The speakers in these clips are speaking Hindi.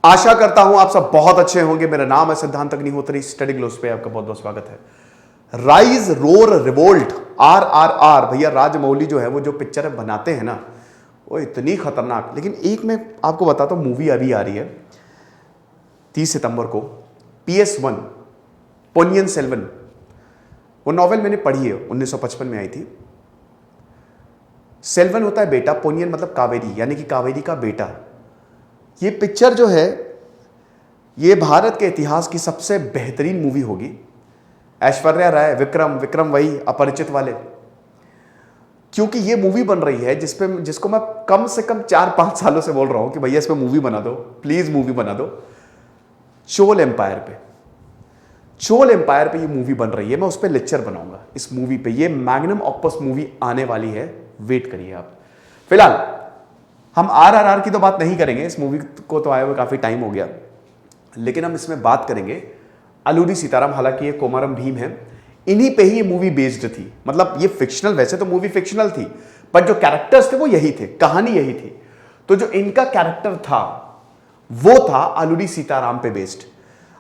आशा करता हूं आप सब बहुत अच्छे होंगे। मेरा नाम है सिद्धांत अग्निहोत्री, स्टडी ग्लोस पे आपका बहुत बहुत स्वागत है। राइज रोर रिवोल्ट RRR, भैया राजमौली जो है वो जो पिक्चर बनाते हैं ना वो इतनी खतरनाक। लेकिन एक मैं आपको बताता हूं, मूवी अभी आ रही है 30 सितंबर को, PS1 पोनियन सेल्वन। वो नॉवेल मैंने पढ़ी है, 1955 में आई थी। सेल्वन होता है बेटा, पोनियन मतलब कावेरी, यानी कि कावेरी का बेटा। ये पिक्चर जो है ये भारत के इतिहास की सबसे बेहतरीन मूवी होगी। ऐश्वर्या राय, विक्रम वही अपरिचित वाले, क्योंकि ये मूवी बन रही है जिसको मैं कम से कम 4-5 सालों से बोल रहा हूं कि भैया इस पे मूवी बना दो, प्लीज मूवी बना दो। चोल एम्पायर पे ये मूवी बन रही है। मैं उस पर लेक्चर बनाऊंगा इस मूवी पे। ये मैग्नम ऑपस मूवी आने वाली है, वेट करिए आप। फिलहाल हम RRR की तो बात नहीं करेंगे, इस मूवी को तो आए हुए काफी टाइम हो गया। लेकिन हम इसमें बात करेंगे अलूरी सीताराम। हालांकि ये कोमारम भीम है, इन्हीं पे ही ये मूवी बेस्ड थी। मतलब ये फिक्शनल, वैसे तो मूवी फिक्शनल थी, बट जो कैरेक्टर्स थे वो यही थे, कहानी यही थी। तो जो इनका कैरेक्टर था वो था अलूरी सीताराम पे बेस्ड,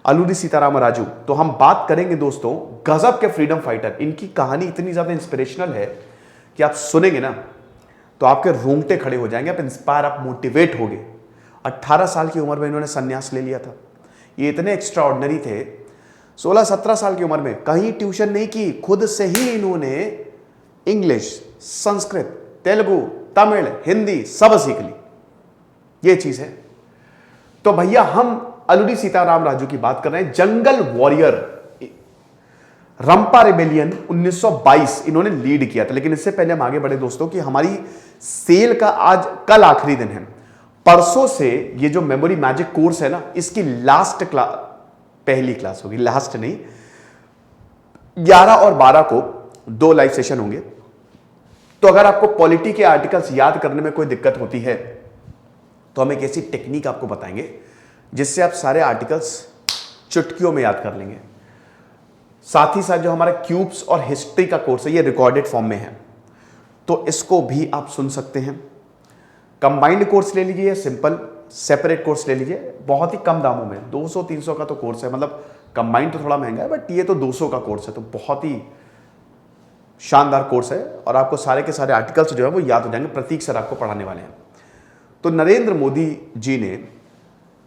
अलूरी सीताराम राजू। तो हम बात करेंगे दोस्तों गजब के फ्रीडम फाइटर। इनकी कहानी इतनी ज्यादा इंस्पिरेशनल है कि आप सुनेंगे ना तो आपके रोंगटे खड़े हो जाएंगे, आप इंस्पायर, आप मोटिवेट होगे। 18 साल की उम्र में इन्होंने संन्यास ले लिया था। ये इतने एक्स्ट्राऑर्डिनरी थे। 16-17 साल की उम्र में कहीं ट्यूशन नहीं की, खुद से ही इन्होंने इंग्लिश, संस्कृत, तेलुगु, तमिल, हिंदी सब सीख ली। ये चीज है। तो भैया हम अलूरी सीताराम राजू की बात कर रहे हैं। जंगल वॉरियर, रंपा रिबेलियन 1922 इन्होंने लीड किया था। लेकिन इससे पहले हम आगे बढ़े दोस्तों कि हमारी सेल का आज कल आखिरी दिन है। परसों से ये जो मेमोरी मैजिक कोर्स है ना, इसकी लास्ट क्लास, पहली क्लास होगी, लास्ट नहीं, 11 और 12 को 2 लाइव सेशन होंगे। तो अगर आपको पॉलिटी के आर्टिकल्स याद करने में कोई दिक्कत होती है तो हम एक ऐसी टेक्निक आपको बताएंगे जिससे आप सारे आर्टिकल्स चुटकियों में याद कर लेंगे। साथ ही साथ जो हमारा क्यूब्स और हिस्ट्री का कोर्स है ये रिकॉर्डेड फॉर्म में है, तो इसको भी आप सुन सकते हैं। कंबाइंड कोर्स ले लीजिए, सिंपल सेपरेट कोर्स ले लीजिए, बहुत ही कम दामों में, 200-300 का तो कोर्स है। मतलब कंबाइंड तो थोड़ा महंगा है, बट ये तो 200 का कोर्स है, तो बहुत ही शानदार कोर्स है। और आपको सारे के सारे आर्टिकल्स जो है वो याद हो जाएंगे। प्रतीक सर आपको पढ़ाने वाले हैं। तो नरेंद्र मोदी जी ने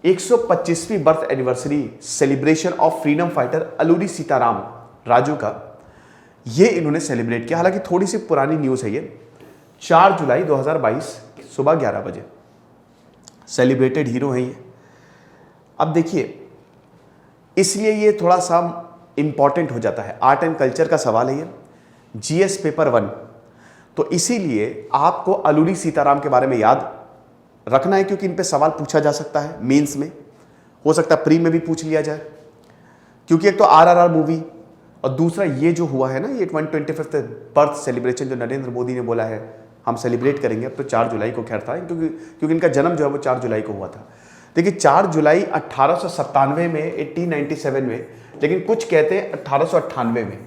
125वीं birth anniversary celebration of freedom fighter Alluri Sitarama Raju का ये इन्होंने सेलिब्रेट किया। हालांकि थोड़ी सी पुरानी न्यूज़ है ये, 4 जुलाई 2022 सुबह 11 बजे। सेलिब्रेटेड हीरो हैं ये। अब देखिए, इसलिए ये थोड़ा सा इंपॉर्टेंट हो जाता है, आर्ट एंड कल्चर का सवाल है ये, GS पेपर 1। तो इसीलिए आपको अलूरी सीताराम के बारे में याद रखना है, क्योंकि इन पे सवाल पूछा जा सकता है मेंस में, हो सकता है प्री में भी पूछ लिया जाए। क्योंकि एक तो RRR मूवी और दूसरा ये जो हुआ है ना, ये 125th बर्थ सेलिब्रेशन जो नरेंद्र मोदी ने बोला है हम सेलिब्रेट करेंगे। अब तो 4 जुलाई को खैर था, क्योंकि इनका जन्म जो है वो 4 जुलाई को हुआ था। देखिए 4 जुलाई 1897 में, 1897 में, लेकिन कुछ कहते हैं 1898 में।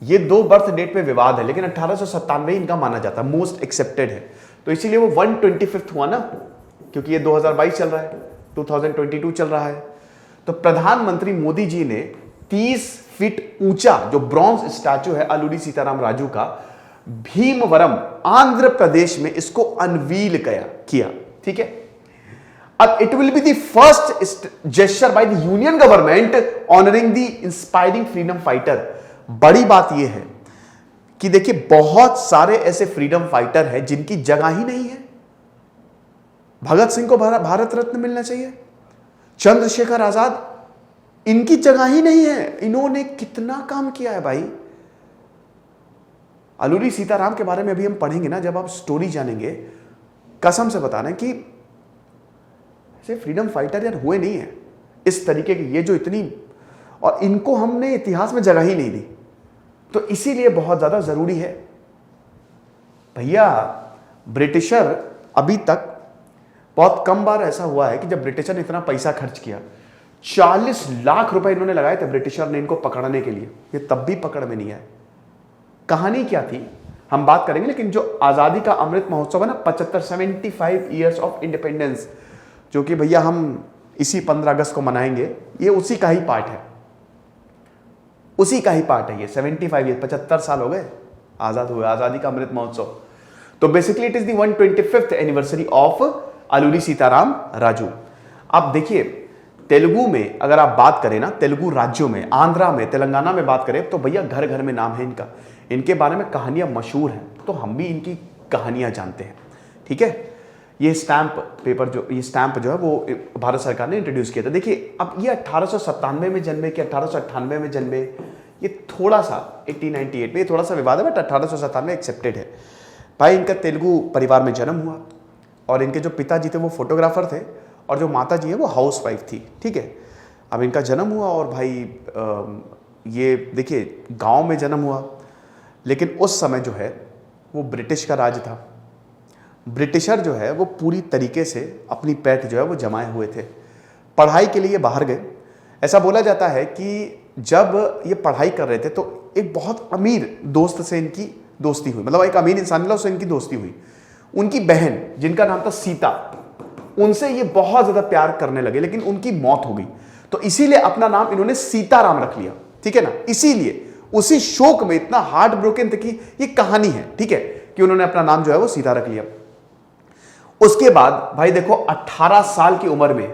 ये 2 बर्थ डेट पे विवाद है, लेकिन 1897 इनका माना जाता है, मोस्ट एक्सेप्टेड है। तो इसीलिए वो 125th हुआ ना, क्योंकि ये 2022 चल रहा है, 2022 चल रहा है। तो प्रधानमंत्री मोदी जी ने 30 फीट ऊंचा जो ब्रॉन्ज स्टैचू है अलूरी सीताराम राजू का, भीमवरम आंध्र प्रदेश में इसको अनवील किया। ठीक है। अब it will be the first gesture by the union government honouring the inspiring freedom fighter. बड़ी बात यह है कि देखिए बहुत सारे ऐसे फ्रीडम फाइटर हैं जिनकी जगह ही नहीं है। भगत सिंह को भारत रत्न मिलना चाहिए, चंद्रशेखर आजाद, इनकी जगह ही नहीं है। इन्होंने कितना काम किया है भाई। अलूरी सीताराम के बारे में अभी हम पढ़ेंगे ना, जब आप स्टोरी जानेंगे, कसम से बताना कि ऐसे फ्रीडम फाइटर यार हुए नहीं है इस तरीके के, ये जो इतनी, और इनको हमने इतिहास में जगह ही नहीं दी। तो इसीलिए बहुत ज्यादा जरूरी है भैया। ब्रिटिशर अभी तक बहुत कम बार ऐसा हुआ है कि जब ब्रिटिशर ने इतना पैसा खर्च किया, 40 लाख रुपए इन्होंने लगाए थे ब्रिटिशर ने इनको पकड़ने के लिए, ये तब भी पकड़ में नहीं आए। कहानी क्या थी हम बात करेंगे, लेकिन जो आजादी का अमृत महोत्सव है ना, 75 ईयर्स ऑफ इंडिपेंडेंस, जो कि भैया हम इसी 15 अगस्त को मनाएंगे, ये उसी का ही पार्ट है, उसी का ही पार्ट है। ये 75 ईयर 75 साल हो गए आजाद हुए, आजादी का अमृत महोत्सव। तो basically it is the 125th anniversary of Alluri Sitarama Raju. आप देखिए तेलुगु में अगर आप बात करें ना, तेलुगु राज्यों में, आंध्रा में, तेलंगाना में बात करें तो भैया घर घर में नाम है इनका, इनके बारे में कहानियां मशहूर हैं, तो हम भी इनकी कहानियां जानते हैं। ठीक है, ये स्टैंप पेपर जो, ये स्टैंप जो है वो भारत सरकार ने इंट्रोड्यूस किया था। देखिए अब ये 1897 में जन्मे कि 1898 में जन्मे, ये थोड़ा सा 1898 में, ये थोड़ा सा विवाद है, बट 1897 में एक्सेप्टेड है। भाई इनका तेलुगु परिवार में जन्म हुआ और इनके जो पिताजी थे वो फोटोग्राफर थे और जो माता जी है वो हाउस वाइफ थी। ठीक है, अब इनका जन्म हुआ और भाई ये देखिए गांव में जन्म हुआ, लेकिन उस समय जो है वो ब्रिटिश का राज था। ब्रिटिशर जो है वो पूरी तरीके से अपनी पैठ जो है वो जमाए हुए थे। पढ़ाई के लिए बाहर गए। ऐसा बोला जाता है कि जब ये पढ़ाई कर रहे थे तो एक बहुत अमीर दोस्त से इनकी दोस्ती हुई, मतलब एक अमीर इंसान मिला, उससे इनकी दोस्ती हुई। उनकी बहन जिनका नाम था सीता, उनसे ये बहुत ज्यादा प्यार करने लगे, लेकिन उनकी मौत हो गई, तो इसीलिए अपना नाम इन्होंने सीताराम रख लिया। ठीक है ना, इसीलिए उसी शोक में इतना हार्ट ब्रोकन थे कि ये कहानी है, ठीक है, कि उन्होंने अपना नाम जो है वो सीता रख लिया। उसके बाद भाई देखो 18 साल की उम्र में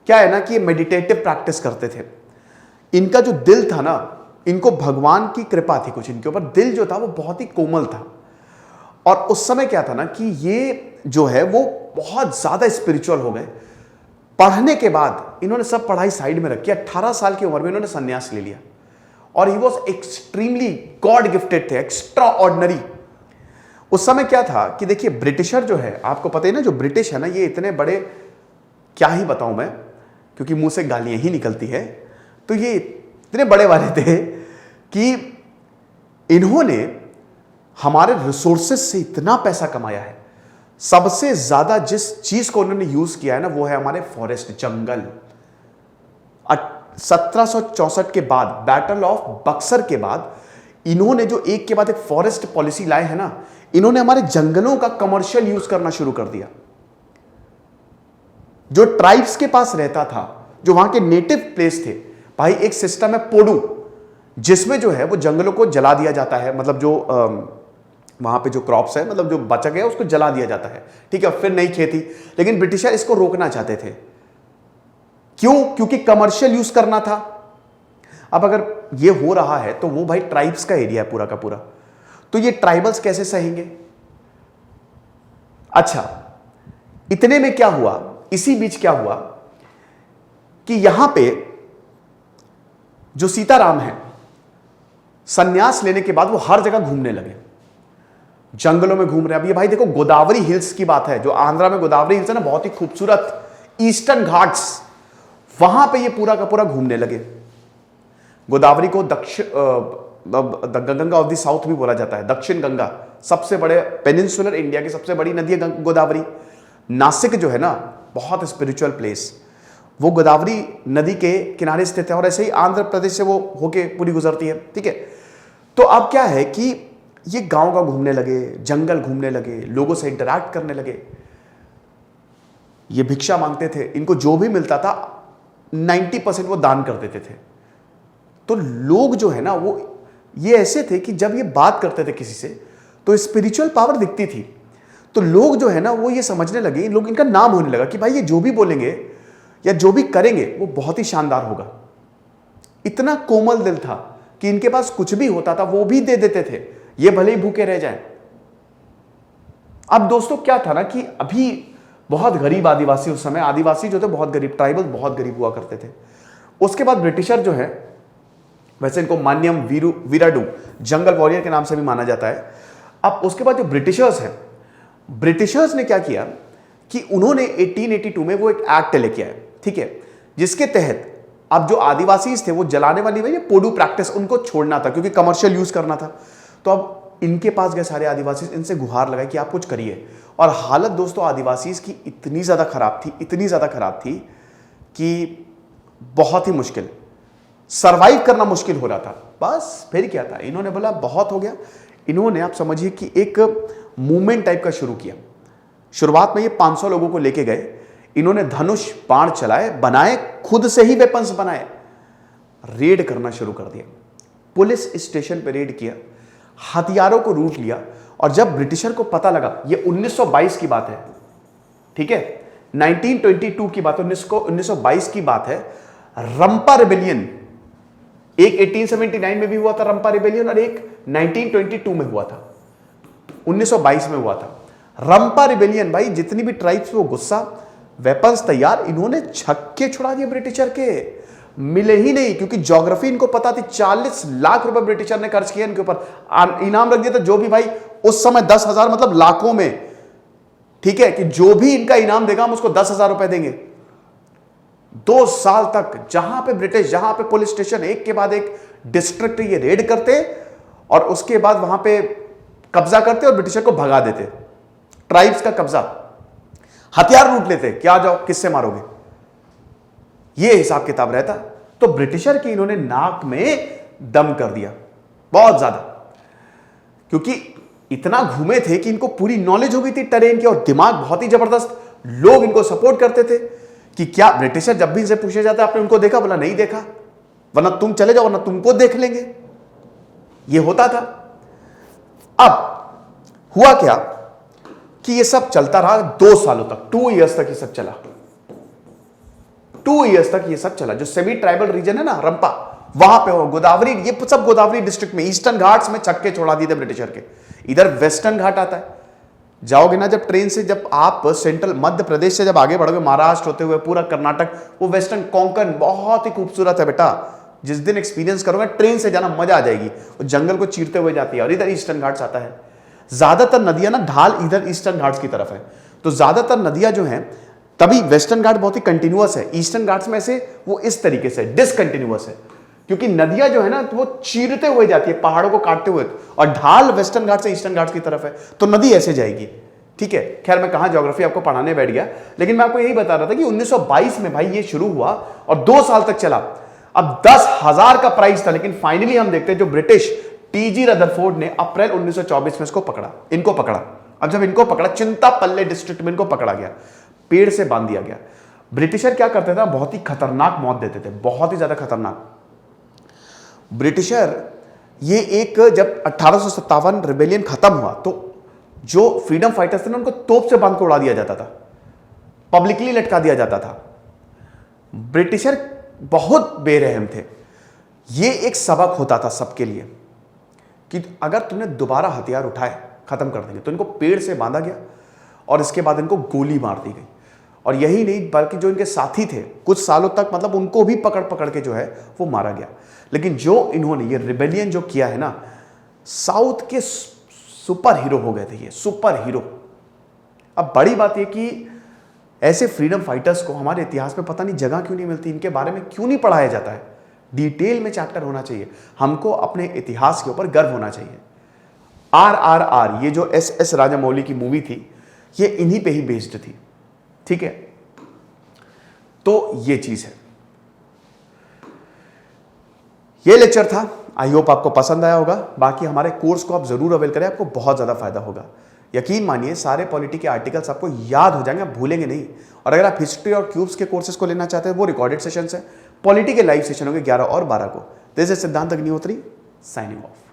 क्या है ना कि ये मेडिटेटिव प्रैक्टिस करते थे। इनका जो दिल था ना, इनको भगवान की कृपा थी कुछ इनके ऊपर, दिल जो था वो बहुत ही कोमल था। और उस समय क्या था ना कि ये जो है वो बहुत ज्यादा स्पिरिचुअल हो गए। पढ़ने के बाद इन्होंने सब पढ़ाई साइड में रखी, 18 साल की उम्र में इन्होंने संन्यास ले लिया और he was extremely God gifted थे, एक्स्ट्रा ऑर्डिनरी। उस समय क्या था कि देखिए ब्रिटिशर जो है, आपको पता ही ना, जो ब्रिटिश है ना, ये इतने बड़े, क्या ही बताऊं मैं, क्योंकि मुंह से गालियां ही निकलती है, तो ये इतने बड़े वाले थे कि इन्होंने हमारे रिसोर्सेज से इतना पैसा कमाया है। सबसे ज्यादा जिस चीज को उन्होंने यूज किया है ना वो है हमारे फॉरेस्ट, जंगल। 1764 के बाद, बैटल ऑफ बक्सर के बाद, इन्होंने जो एक के बाद एक फॉरेस्ट पॉलिसी लाए है ना, इन्होंने हमारे जंगलों का कमर्शियल यूज करना शुरू कर दिया। जो ट्राइब्स के पास रहता था, जो वहां के नेटिव प्लेस थे, भाई एक सिस्टम है पोडू, जिसमें जो है वो जंगलों को जला दिया जाता है, मतलब जो वहां पे जो क्रॉप्स है, मतलब जो बचा गया उसको जला दिया जाता है। ठीक है, फिर नई खेती। लेकिन ब्रिटिशर इसको रोकना चाहते थे। क्यों? क्योंकि कमर्शियल यूज करना था। अब अगर ये हो रहा है तो वो भाई ट्राइब्स का एरिया है पूरा का पूरा, तो ये ट्राइबल्स कैसे सहेंगे? अच्छा, इतने में क्या हुआ, इसी बीच क्या हुआ कि यहां पे जो सीताराम है, संन्यास लेने के बाद वो हर जगह घूमने लगे, जंगलों में घूम रहे हैं। अब ये भाई देखो गोदावरी हिल्स की बात है, जो आंध्रा में गोदावरी हिल्स है ना, बहुत ही खूबसूरत ईस्टर्न घाट्स, वहां पे ये पूरा का पूरा घूमने लगे। गोदावरी को गंगा ऑफ द साउथ भी बोला जाता है, दक्षिण गंगा, सबसे बड़े पेनिनसुलर इंडिया की सबसे बड़ी नदी है गोदावरी। नासिक जो है ना, बहुत स्पिरिचुअल प्लेस, वो गोदावरी नदी के किनारे स्थित है, और ऐसे ही आंध्र प्रदेश से वो होके पूरी गुजरती है। ठीक है, तो अब क्या है कि ये गांव गांव घूमने लगे, जंगल घूमने लगे, लोगों से इंटरैक्ट करने लगे। ये भिक्षा मांगते थे, इनको जो भी मिलता था 90% वो दान कर देते थे। तो लोग जो है ना वो ये ऐसे थे कि जब ये बात करते थे किसी से तो स्पिरिचुअल पावर दिखती थी, तो लोग जो है ना वो ये समझने लगे, लोग इनका नाम होने लगा कि भाई ये जो भी बोलेंगे या जो भी करेंगे वो बहुत ही शानदार होगा। इतना कोमल दिल था कि इनके पास कुछ भी होता था वो भी दे देते थे, ये भले ही भूखे रह जाएं। अब दोस्तों क्या था ना कि अभी बहुत गरीब आदिवासी, उस समय आदिवासी जो थे बहुत गरीब, ट्राइबल बहुत गरीब हुआ करते थे। उसके बाद ब्रिटिशर जो है, वैसे इनको मान्यम वीराडू, जंगल वॉरियर के नाम से भी माना जाता है। अब उसके बाद जो ब्रिटिशर्स हैं, ब्रिटिशर्स ने क्या किया कि उन्होंने 1882 में वो एक एक्ट लेके आए, ठीक है, जिसके तहत अब जो आदिवासी थे वो जलाने वाली वही पोडू प्रैक्टिस उनको छोड़ना था, क्योंकि कमर्शियल यूज करना था। तो अब इनके पास गए सारे आदिवासी, इनसे गुहार लगाई कि आप कुछ करिए। और हालत दोस्तों आदिवासी की इतनी ज्यादा खराब थी, इतनी ज्यादा खराब थी कि बहुत ही मुश्किल, सरवाइव करना मुश्किल हो रहा था। बस फिर क्या था, इन्होंने बोला बहुत हो गया। इन्होंने, आप समझिए कि एक मूवमेंट टाइप का शुरू किया। शुरुआत में ये 500 लोगों को लेके गए, इन्होंने धनुष बाण चलाए, बनाए, खुद से ही वेपन्स बनाए, रेड करना शुरू कर दिया। पुलिस स्टेशन पे रेड किया, हथियारों को लूट लिया। और जब ब्रिटिशर को पता लगा, ये 1922 की बात है, ठीक है, 1922 की बात है, 1922 की बात है। रंपा रिबेलियन एक 1879 में भी हुआ था, रंपा रिबेलियन, और एक 1922 में हुआ था, 1922 में हुआ था रंपा रिबेलियन। भाई जितनी भी ट्राइब्स वो गुस्सा, वेपन्स तैयार, इन्होंने छक्के छुड़ा दिए ब्रिटिशर के, मिले ही नहीं, क्योंकि ज्योग्राफी इनको पता थी। 40 लाख रुपए ब्रिटिशर ने खर्च किया इनके ऊपर, इनाम रख दिया था। जो भी भाई उस समय 10,000 मतलब लाखों में, ठीक है, कि जो भी इनका इनाम देगा हम उसको 10,000 रुपए देंगे। 2 साल तक जहां पे ब्रिटिश, जहां पे पुलिस स्टेशन, एक के बाद एक डिस्ट्रिक्ट ये रेड करते और उसके बाद वहां पे कब्जा करते और ब्रिटिशर को भगा देते। ट्राइब्स का कब्जा, हथियार लूट लेते, क्या जाओ किससे मारोगे, ये हिसाब किताब रहता। तो ब्रिटिशर की इन्होंने नाक में दम कर दिया बहुत ज्यादा, क्योंकि इतना घूमे थे कि इनको पूरी नॉलेज हो गई थी टरेन की, और दिमाग बहुत ही जबरदस्त, लोग इनको सपोर्ट करते थे। कि क्या ब्रिटिशर जब भी इनसे पूछे जाता आपने उनको देखा, बोला नहीं देखा, वरना तुम चले जाओ, वरना तुमको देख लेंगे, ये होता था। अब हुआ क्या कि ये सब चलता रहा 2 सालों तक, 2 इयर्स तक ये सब चला, 2 इयर्स तक ये सब चला। जो सेमी ट्राइबल रीजन है ना, रंपा, वहां पे हो, गोदावरी, ये सब गोदावरी डिस्ट्रिक्ट में, ईस्टर्न घाट्स में छक्के छोड़ा दिए थे ब्रिटिशर के। इधर वेस्टर्न घाट आता है, जाओगे ना जब ट्रेन से, जब आप सेंट्रल मध्य प्रदेश से जब आगे बढ़ोगे, महाराष्ट्र होते हुए पूरा कर्नाटक, वो वेस्टर्न कोंकण बहुत ही खूबसूरत है बेटा। जिस दिन एक्सपीरियंस करोगे ट्रेन से जाना, मजा आ जाएगी। वो जंगल को चीरते हुए जाती है, और इधर ईस्टर्न घाट्स आता है। ज्यादातर नदियां ना ढाल इधर ईस्टर्न घाट्स की तरफ है, तो ज्यादातर नदियां जो हैं, तभी वेस्टर्न घाट बहुत ही कंटिन्यूअस है, ईस्टर्न घाट्स में से वो इस तरीके से डिसकंटिन्यूअस है, क्योंकि नदियां जो है ना, तो वो चीरते हुए जाती है, पहाड़ों को काटते हुए, और ढाल वेस्टर्न घाट से ईस्टर्न घाट्स की तरफ है, तो नदी ऐसे जाएगी। ठीक है, खैर मैं कहां ज्योग्राफी आपको पढ़ाने बैठ गया, लेकिन मैं आपको यही बता रहा था कि 1922 में भाई ये शुरू हुआ और 2 साल तक चला। अब 10,000 का प्राइस था, लेकिन फाइनली हम देखते हैं जो ब्रिटिश टीजी रदरफोर्ड ने अप्रैल 1924 में इनको पकड़ा। अब जब इनको पकड़ा, चिंतापल्ले डिस्ट्रिक्ट में इनको पकड़ा गया, पेड़ से बांध दिया गया। ब्रिटिशर क्या करते थे, बहुत ही खतरनाक मौत देते थे, बहुत ही ज्यादा खतरनाक। ब्रिटिशर ये एक, जब 1857 रिबेलियन खत्म हुआ, तो जो फ्रीडम फाइटर्स थे ना, उनको तोप से बांध के उड़ा दिया जाता था, पब्लिकली लटका दिया जाता था। ब्रिटिशर बहुत बेरहम थे। ये एक सबक होता था सबके लिए कि अगर तुमने दोबारा हथियार उठाए, खत्म कर देंगे। तो इनको पेड़ से बांधा गया और इसके बाद इनको गोली मार दी गई। और यही नहीं, बल्कि जो इनके साथी थे कुछ सालों तक, मतलब उनको भी पकड़ पकड़ के जो है वो मारा गया। लेकिन जो इन्होंने ये रिबेलियन जो किया है ना, साउथ के सुपर हीरो हो गए थे ये, सुपर हीरो। अब बड़ी बात ये कि ऐसे फ्रीडम फाइटर्स को हमारे इतिहास में पता नहीं जगह क्यों नहीं मिलती, इनके बारे में क्यों नहीं पढ़ाया जाता है। डिटेल में चैप्टर होना चाहिए, हमको अपने इतिहास के ऊपर गर्व होना चाहिए। RRR, ये जो SS राजामौली की मूवी थी, ये इन्हीं पे ही बेस्ड थी। ठीक है, तो ये चीज है। ये लेक्चर था, आई होप आपको पसंद आया होगा। बाकी हमारे कोर्स को आप जरूर अवेल करें, आपको बहुत ज्यादा फायदा होगा। यकीन मानिए सारे पॉलिटी के आर्टिकल्स आपको याद हो जाएंगे, आप भूलेंगे नहीं। और अगर आप हिस्ट्री और क्यूब्स के कोर्सेज को लेना चाहते हैं, वो रिकॉर्डेड सेशंस है। पॉलिटी के लाइव सेशन होंगे 11 और 12 को। दिस इज सिद्धांत अग्निहोत्री साइनिंग ऑफ।